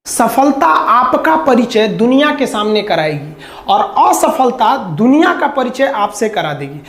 सफलता आपका परिचय दुनिया के सामने कराएगी और असफलता दुनिया का परिचय आपसे करा देगी।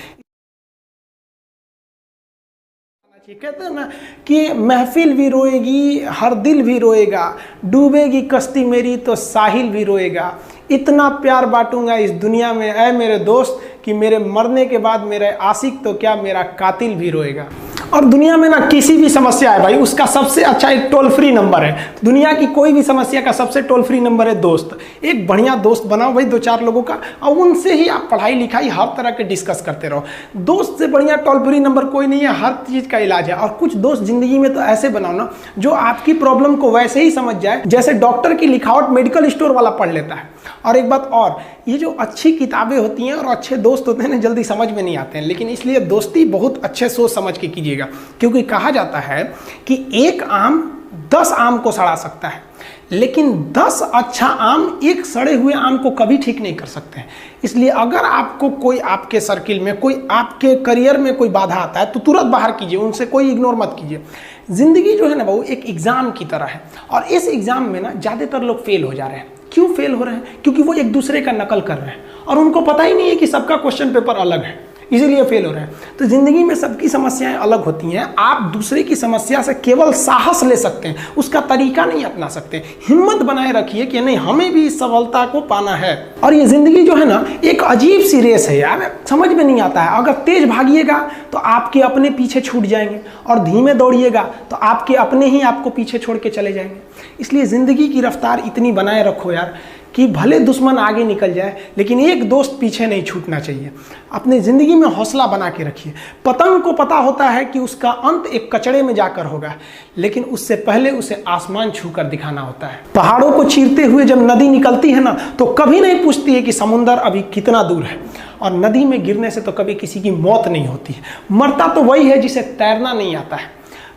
कहते हैं ना कि महफिल भी रोएगी, हर दिल भी रोएगा, डूबेगी कश्ती मेरी तो साहिल भी रोएगा। इतना प्यार बांटूंगा इस दुनिया में ऐ मेरे दोस्त कि मेरे मरने के बाद मेरे आशिक तो क्या मेरा कातिल भी रोएगा। और दुनिया में ना किसी भी समस्या है भाई, उसका सबसे अच्छा एक टोल फ्री नंबर है। दुनिया की कोई भी समस्या का सबसे टोल फ्री नंबर है दोस्त। एक बढ़िया दोस्त बनाओ भाई, 2-4 लोगों का, और उनसे ही आप पढ़ाई लिखाई हर तरह के डिस्कस करते रहो। दोस्त से बढ़िया टोल फ्री नंबर कोई नहीं है, हर चीज़ का इलाज है। और कुछ दोस्त जिंदगी में तो ऐसे बनाओ ना जो आपकी प्रॉब्लम को वैसे ही समझ जाए जैसे डॉक्टर की लिखावट मेडिकल स्टोर वाला पढ़ लेता है। और एक बात और, ये जो अच्छी किताबें होती हैं और अच्छे दोस्त होते हैं ना, जल्दी समझ में नहीं आते हैं, लेकिन इसलिए दोस्ती बहुत अच्छे सोच समझ के कीजिएगा। क्योंकि कहा जाता है कि एक आम 10 आम को सड़ा सकता है, लेकिन 10 अच्छा आम एक सड़े हुए आम को कभी ठीक नहीं कर सकते हैं। इसलिए अगर आपको कोई आपके सर्किल में, कोई आपके करियर में कोई बाधा आता है तो तुरंत बाहर कीजिए, उनसे कोई इग्नोर मत कीजिए। जिंदगी जो है ना वो एक एग्जाम की तरह है, और इस एग्जाम में ना ज़्यादातर लोग फेल हो जा रहे हैं। क्यों फेल हो रहे हैं? क्योंकि वो एक दूसरे का नकल कर रहे हैं और उनको पता ही नहीं है कि सबका क्वेश्चन पेपर अलग है, इसीलिए फेल हो रहे हैं। तो जिंदगी में सबकी समस्याएं अलग होती हैं। आप दूसरे की समस्या से केवल साहस ले सकते हैं, उसका तरीका नहीं अपना सकते। हिम्मत बनाए रखिए कि नहीं, हमें भी इस सफलता को पाना है। और ये जिंदगी जो है ना एक अजीब सी रेस है यार, समझ में नहीं आता है। अगर तेज भागिएगा तो आपके अपने पीछे छूट जाएंगे, और धीमे दौड़िएगा तो आपके अपने ही आपको पीछे छोड़ के चले जाएंगे। इसलिए जिंदगी की रफ्तार इतनी बनाए रखो यार कि भले दुश्मन आगे निकल जाए लेकिन एक दोस्त पीछे नहीं छूटना चाहिए। अपने ज़िंदगी में हौसला बना के रखिए। पतंग को पता होता है कि उसका अंत एक कचड़े में जाकर होगा, लेकिन उससे पहले उसे आसमान छूकर दिखाना होता है। पहाड़ों को चीरते हुए जब नदी निकलती है ना तो कभी नहीं पूछती है कि समुंदर अभी कितना दूर है, और नदी में गिरने से तो कभी किसी की मौत नहीं होती है। मरता तो वही है जिसे तैरना नहीं आता है।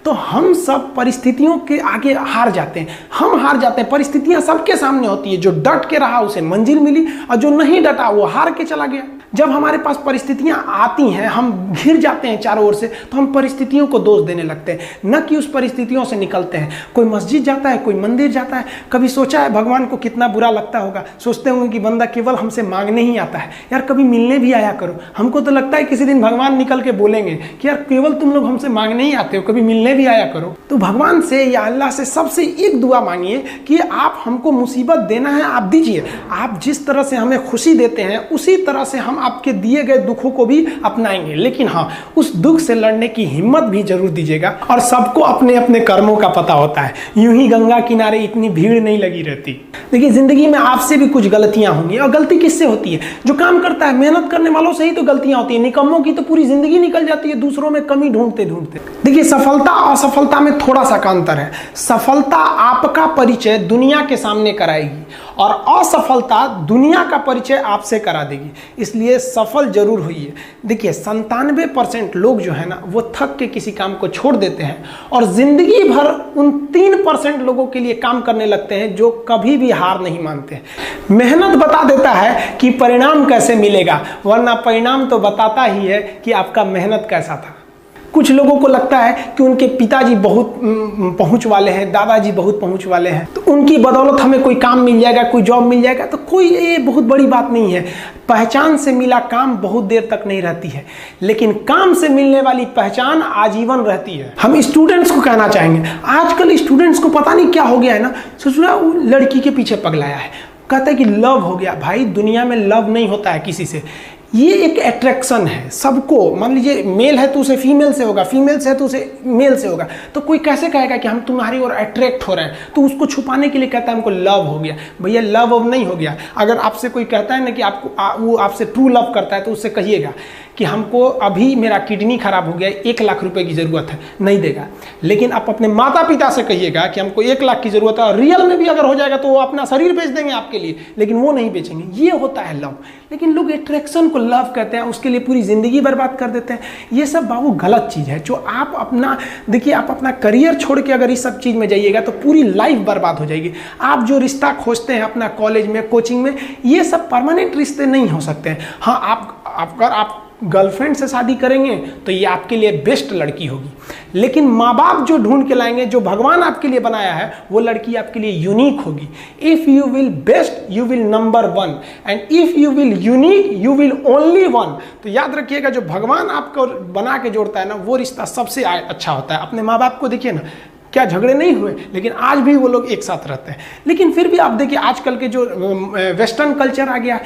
तो हम सब परिस्थितियों के आगे हार जाते हैं, हम हार जाते हैं। परिस्थितियां सबके सामने होती है, जो डट के रहा उसे मंजिल मिली, और जो नहीं डटा वो हार के चला गया। जब हमारे पास परिस्थितियां आती हैं, हम घिर जाते हैं चारों ओर से, तो हम परिस्थितियों को दोष देने लगते हैं, न कि उस परिस्थितियों से निकलते हैं। कोई मस्जिद जाता है, कोई मंदिर जाता है, कभी सोचा है भगवान को कितना बुरा लगता होगा? सोचते होंगे कि बंदा केवल हमसे मांगने ही आता है। यार कभी मिलने भी आया करो। हमको तो लगता है किसी दिन भगवान निकल के बोलेंगे कि यार केवल तुम लोग हमसे मांगने ही आते हो, कभी मिलने भी आया करो। तो भगवान से या अल्लाह से सबसे एक दुआ मांगिए कि आप हमको मुसीबत देना है, आप दीजिए। आप जिस तरह से हमें खुशी देते हैं उसी तरह से हम आपके दिए गए दुखों को भी अपनाएंगे, लेकिन हाँ, उस दुख से लड़ने की हिम्मत भी जरूर दीजिएगा। और सबको अपने अपने कर्मों का पता होता है, यूं ही गंगा किनारे इतनी भीड़ नहीं लगी रहती। देखिए जिंदगी में आपसे भी कुछ गलतियां होंगी, और गलती किससे होती है? जो काम करता है, मेहनत करने वालों से ही तो गलतियां होती है। निकम्मों की तो पूरी जिंदगी निकल जाती है दूसरों में कमी ढूंढते ढूंढते। देखिए सफलता और असफलता में थोड़ा सा का अंतर है। सफलता आपका परिचय दुनिया के सामने कराएगी और असफलता दुनिया का परिचय आपसे करा देगी। इसलिए सफल जरूर होइए। देखिए 97% लोग जो है ना वो थक के किसी काम को छोड़ देते हैं, और जिंदगी भर उन 3% लोगों के लिए काम करने लगते हैं जो कभी भी हार नहीं मानते। मेहनत बता देता है कि परिणाम कैसे मिलेगा, वरना परिणाम तो बताता ही है कि आपका मेहनत कैसा था। कुछ लोगों को लगता है कि उनके पिताजी बहुत पहुंच वाले हैं, दादाजी बहुत पहुंच वाले हैं, तो उनकी बदौलत हमें कोई काम मिल जाएगा, कोई जॉब मिल जाएगा। तो कोई ये बहुत बड़ी बात नहीं है। पहचान से मिला काम बहुत देर तक नहीं रहती है, लेकिन काम से मिलने वाली पहचान आजीवन रहती है। हम स्टूडेंट्स को कहना चाहेंगे, आजकल स्टूडेंट्स को पता नहीं क्या हो गया है ना, सोचना वो लड़की के पीछे पगलाया है, कहता है कि लव हो गया। भाई दुनिया में लव नहीं होता है किसी से, ये एक अट्रैक्शन है सबको। मान लीजिए मेल है तो उसे फीमेल से होगा, फीमेल से है तो उसे मेल से होगा। तो कोई कैसे कहेगा कि हम तुम्हारी ओर अट्रैक्ट हो रहे हैं? तो उसको छुपाने के लिए कहता है हमको लव हो गया। भैया लव अब नहीं हो गया। अगर आपसे कोई कहता है ना कि आपको वो आपसे ट्रू लव करता है, तो उससे कहिएगा कि हमको अभी मेरा किडनी खराब हो गया, 1 लाख रुपए की ज़रूरत है, नहीं देगा। लेकिन आप अपने माता पिता से कहिएगा कि हमको 1 लाख की ज़रूरत है, और रियल में भी अगर हो जाएगा तो वो अपना शरीर बेच देंगे आपके लिए, लेकिन वो नहीं बेचेंगे। ये होता है लव। लेकिन लोग अट्रैक्शन को लव कहते हैं, उसके लिए पूरी ज़िंदगी बर्बाद कर देते हैं। ये सब बाबू गलत चीज़ है। जो आप अपना देखिए, आप अपना करियर छोड़ के अगर इस सब चीज़ में जाइएगा तो पूरी लाइफ बर्बाद हो जाएगी। आप जो रिश्ता खोजते हैं अपना कॉलेज में, कोचिंग में, ये सब परमानेंट रिश्ते नहीं हो सकते हैं। हाँ, अगर आप गर्लफ्रेंड से शादी करेंगे तो ये आपके लिए बेस्ट लड़की होगी, लेकिन माँ बाप जो ढूंढ के लाएंगे, जो भगवान आपके लिए बनाया है, वो लड़की आपके लिए यूनिक होगी। If you will best you will number one, and if you will unique you will only one. तो याद रखिएगा, जो भगवान आपको बना के जोड़ता है ना, वो रिश्ता सबसे अच्छा होता है। अपने माँ बाप को देखिए ना, क्या झगड़े नहीं हुए, लेकिन आज भी वो लोग एक साथ रहते हैं। लेकिन फिर भी आप देखिए आजकल के जो वेस्टर्न कल्चर आ गया,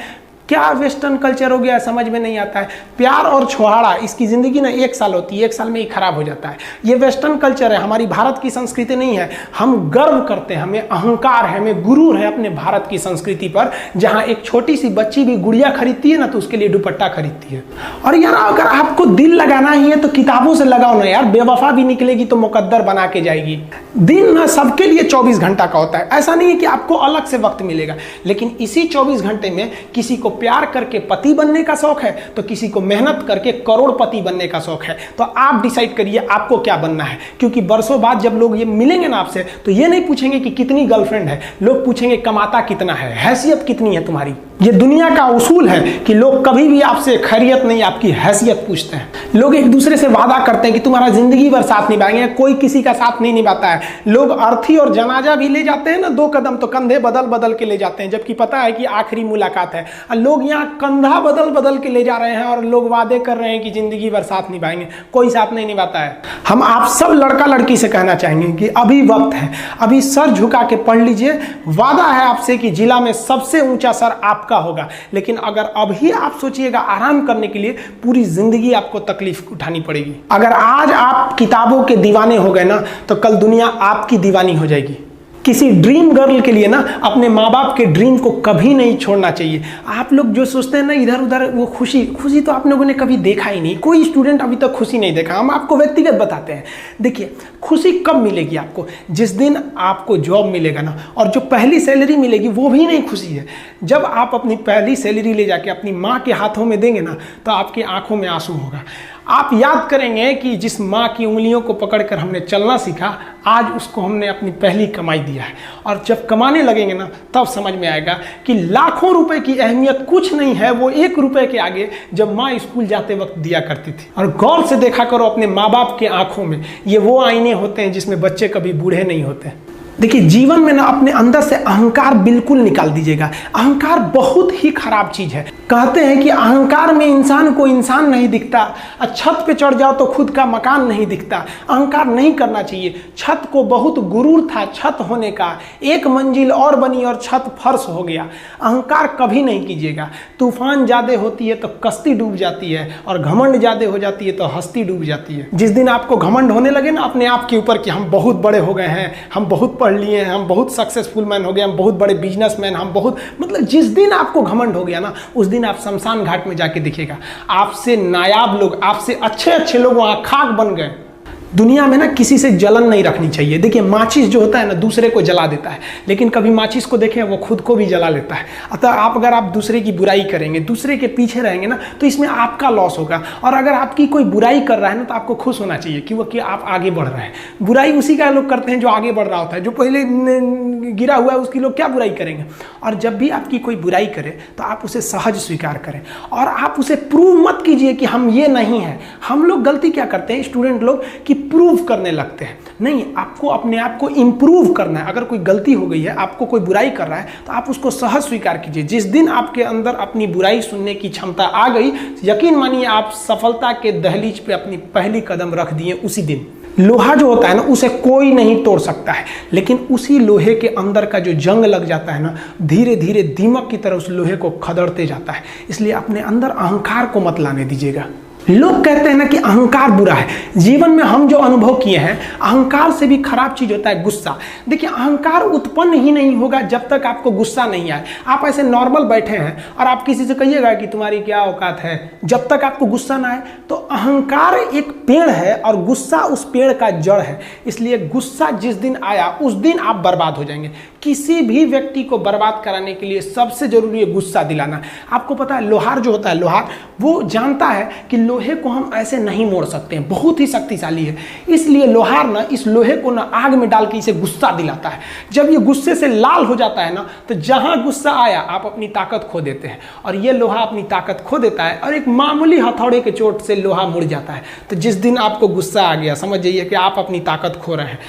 क्या वेस्टर्न कल्चर हो गया समझ में नहीं आता है। प्यार और छोहाड़ा, इसकी ज़िंदगी ना 1 साल होती है, 1 साल में ही खराब हो जाता है। ये वेस्टर्न कल्चर है, हमारी भारत की संस्कृति नहीं है। हम गर्व करते हैं, हमें अहंकार है, हमें गुरूर है अपने भारत की संस्कृति पर, जहाँ एक छोटी सी बच्ची भी गुड़िया खरीदती है ना तो उसके लिए दुपट्टा खरीदती है। और यार अगर आपको दिल लगाना ही है तो किताबों से लगाओ ना यार, बेवफा भी निकलेगी तो मुकद्दर बना के जाएगी। दिन ना सबके लिए 24 घंटा का होता है, ऐसा नहीं है कि आपको अलग से वक्त मिलेगा, लेकिन इसी 24 घंटे में किसी को प्यार करके पति बनने का शौक है तो किसी को मेहनत करके करोड़पति बनने का शौक है। तो आप डिसाइड करिए आपको क्या बनना है, क्योंकि बरसों बाद जब लोग ये मिलेंगे ना आपसे तो ये नहीं पूछेंगे कि कितनी गर्लफ्रेंड है, लोग पूछेंगे कमाता कितना है, हैसियत कितनी है तुम्हारी। ये दुनिया का उसूल है कि लोग कभी भी आपसे खैरियत नहीं, आपकी हैसियत पूछते हैं। लोग एक दूसरे से वादा करते हैं कि तुम्हारा जिंदगी भर साथ निभाएंगे, कोई किसी का साथ नहीं निभाता है। लोग अर्थी और जनाजा भी ले जाते हैं ना 2 कदम, तो कंधे बदल बदल के ले जाते हैं, जबकि पता है कि आखिरी मुलाकात है। और लोग यहाँ कंधा बदल बदल के ले जा रहे हैं और लोग वादे कर रहे हैं कि जिंदगी भर साथ निभाएंगे, कोई साथ नहीं निभाता है। हम आप सब लड़का लड़की से कहना चाहेंगे कि अभी वक्त है, अभी सर झुका के पढ़ लीजिए। वादा है आपसे कि जिला में सबसे ऊंचा सर आपका होगा, लेकिन अगर अभी आप सोचिएगा आराम करने के लिए, पूरी जिंदगी आपको तकलीफ उठानी पड़ेगी। अगर आज आप किताबों के दीवाने हो गए ना तो कल दुनिया आपकी दीवानी हो जाएगी। किसी ड्रीम गर्ल के लिए ना अपने माँ बाप के ड्रीम को कभी नहीं छोड़ना चाहिए। आप लोग जो सोचते हैं ना इधर उधर, वो खुशी तो आप लोगों ने कभी देखा ही नहीं। कोई स्टूडेंट अभी तक खुशी नहीं देखा। हम आपको व्यक्तिगत बताते हैं। देखिए खुशी कब मिलेगी आपको, जिस दिन आपको जॉब मिलेगा ना, और जो पहली सैलरी मिलेगी वो भी नहीं खुशी है। जब आप अपनी पहली सैलरी ले जाके अपनी माँ के हाथों में देंगे ना तो आपकी आंखों में आंसू होगा। आप याद करेंगे कि जिस माँ की उंगलियों को पकड़कर हमने चलना सीखा, आज उसको हमने अपनी पहली कमाई दिया है। और जब कमाने लगेंगे ना तब समझ में आएगा कि लाखों रुपए की अहमियत कुछ नहीं है, वो 1 रुपए के आगे जब माँ स्कूल जाते वक्त दिया करती थी। और गौर से देखा करो अपने माँ बाप के आंखों में, ये वो आईने होते हैं जिसमें बच्चे कभी बूढ़े नहीं होते। देखिए जीवन में ना अपने अंदर से अहंकार बिल्कुल निकाल दीजिएगा। अहंकार बहुत ही खराब चीज है। कहते हैं कि अहंकार में इंसान को इंसान नहीं दिखता, छत पे चढ़ जाओ तो खुद का मकान नहीं दिखता। अहंकार नहीं करना चाहिए। छत को बहुत गुरूर था छत होने का, 1 मंजिल और बनी और छत फर्श हो गया। अहंकार कभी नहीं कीजिएगा। तूफान ज्यादा होती है तो कश्ती डूब जाती है, और घमंड ज्यादा हो जाती है तो हस्ती डूब जाती है। जिस दिन आपको घमंड होने लगे ना अपने आप के ऊपर कि हम बहुत बड़े हो गए हैं, हम बहुत पढ़ लिए हैं, हम बहुत सक्सेसफुल मैन हो गए, हम बहुत बड़े बिजनेसमैन, हम बहुत, मतलब जिस दिन आपको घमंड हो गया ना उस दिन आप शमशान घाट में जाके देखिएगा आपसे नायाब लोग, आपसे अच्छे अच्छे लोग वहां खाक बन गए। दुनिया में ना किसी से जलन नहीं रखनी चाहिए। देखिए माचिस जो होता है ना दूसरे को जला देता है, लेकिन कभी माचिस को देखें वो खुद को भी जला लेता है। अतः अगर आप दूसरे की बुराई करेंगे, दूसरे के पीछे रहेंगे ना तो इसमें आपका लॉस होगा। और अगर आपकी कोई बुराई कर रहा है ना तो आपको खुश होना चाहिए कि आप आगे बढ़ रहे हैं। बुराई उसी का लोग करते हैं जो आगे बढ़ रहा होता है। जो पहले गिरा हुआ है उसकी लोग क्या बुराई करेंगे। और जब भी आपकी कोई बुराई करे तो आप उसे सहज स्वीकार करें, और आप उसे प्रूव मत कीजिए कि हम ये नहीं हैं। हम लोग गलती क्या करते हैं स्टूडेंट लोग कि प्रूव करने लगते हैं। नहीं, आपको अपने आप को इंप्रूव करना है। अगर कोई गलती हो गई है, आपको कोई बुराई कर रहा है तो आप उसको सहज स्वीकार कीजिए। जिस दिन आपके अंदर अपनी बुराई सुनने की क्षमता आ गई, यकीन मानिए आप सफलता के दहलीज पे अपनी पहली कदम रख दिए उसी दिन। लोहा जो होता है ना उसे कोई नहीं तोड़ सकता है, लेकिन उसी लोहे के अंदर का जो जंग लग जाता है ना, धीरे धीरे दीमक की तरह उस लोहे को खदड़ते जाता है। इसलिए अपने अंदर अहंकार को मत लाने दीजिएगा। लोग कहते हैं ना कि अहंकार बुरा है। जीवन में हम जो अनुभव किए हैं, अहंकार से भी खराब चीज होता है गुस्सा। देखिए अहंकार उत्पन्न ही नहीं होगा जब तक आपको गुस्सा नहीं आए। आप ऐसे नॉर्मल बैठे हैं और आप किसी से कहिएगा कि तुम्हारी क्या औकात है, जब तक आपको गुस्सा ना आए। तो अहंकार एक पेड़ है और गुस्सा उस पेड़ का जड़ है। इसलिए गुस्सा जिस दिन आया उस दिन आप बर्बाद हो जाएंगे। किसी भी व्यक्ति को बर्बाद कराने के लिए सबसे जरूरी है गुस्सा दिलाना। आपको पता है लोहार जो होता है, लोहार वो जानता है कि लोहे लोहे को हम ऐसे नहीं मोड़ सकते हैं, बहुत ही शक्तिशाली है। इसलिए लोहार ना इस लोहे को ना आग में डाल के इसे गुस्सा दिलाता है। जब ये गुस्से से लाल हो जाता है ना, तो जहां गुस्सा आया आप अपनी ताकत खो देते हैं, और ये लोहा अपनी ताकत खो देता है और एक मामूली हथौड़े के चोट से लोहा मुड़ जाता है। तो जिस दिन आपको गुस्सा आ गया, समझ जाइए कि आप अपनी ताकत खो रहे हैं।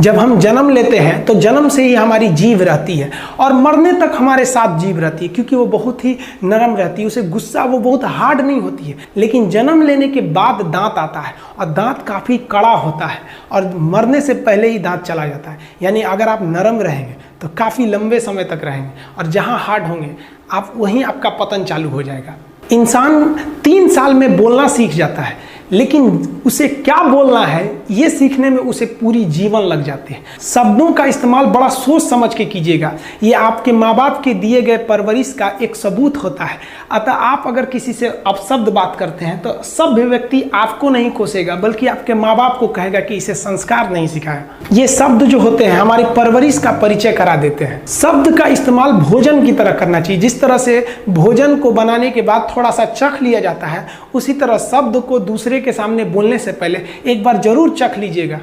जब हम जन्म लेते हैं तो जन्म से ही हमारी जीभ रहती है और मरने तक हमारे साथ जीभ रहती है, क्योंकि वो बहुत ही नरम रहती है, उसे गुस्सा वो बहुत हार्ड नहीं होती है। लेकिन जन्म लेने के बाद दांत आता है और दांत काफ़ी कड़ा होता है और मरने से पहले ही दांत चला जाता है। यानी अगर आप नरम रहेंगे तो काफ़ी लंबे समय तक रहेंगे, और जहाँ हार्ड होंगे आप वहीं आपका पतन चालू हो जाएगा। इंसान 3 साल में बोलना सीख जाता है, लेकिन उसे क्या बोलना है ये सीखने में उसे पूरी जीवन लग जाती है। शब्दों का इस्तेमाल बड़ा सोच समझ के कीजिएगा, ये आपके माँ बाप के दिए गए परवरिश का एक सबूत होता है। अतः आप अगर किसी से अपशब्द बात करते हैं तो सभ्य व्यक्ति आपको नहीं कोसेगा, बल्कि आपके माँ बाप को कहेगा कि इसे संस्कार नहीं सिखाया। ये शब्द जो होते हैं हमारी परवरिश का परिचय करा देते हैं। शब्द का इस्तेमाल भोजन की तरह करना चाहिए। जिस तरह से भोजन को बनाने के बाद थोड़ा सा चख लिया जाता है, उसी तरह शब्द को दूसरे के सामने बोलने से पहले एक बार जरूर चख लीजिएगा।